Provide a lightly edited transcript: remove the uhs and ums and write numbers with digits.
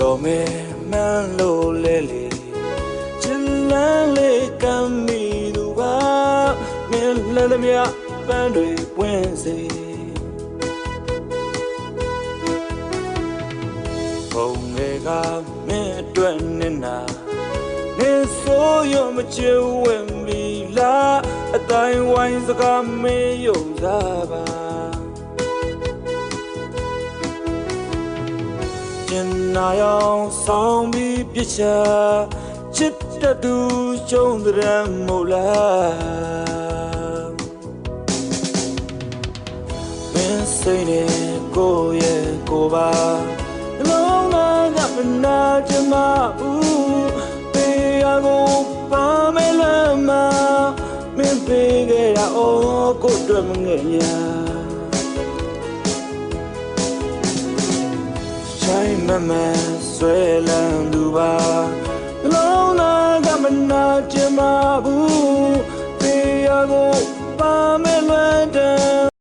ပြောမယ်မှန်းလို့လေလေချစ်လန်းလေးကမ်းမိသူပါမင်းလည်းသမျှပန်းတွေပွင့်စေဘုံငယ်ကမင်းအတွက်နဲ့နာနေဆိုရမချစ်ဝင်ပြီလားအတိုင်းဝိုင်းစကားမေးယုံစားပါကျင်နာရောင်ဆောင်ပြီးပြချာချစ်တဲ့သူရှုံးတဲ့မို့လားမင်းစိတ်နဲ့ကိုရဲ့ကိုပါလုံးသားကမနာချင်မဘူးတေးရကိုပါမဲလမ်းမှာမင်းပေးခဲ့တာအော်ကိုတွေ့မငဲ့ညာဆိုင်မမဆွဲလန်းသူပါလုံးသားကမနာချင်မဘူးတေးရကို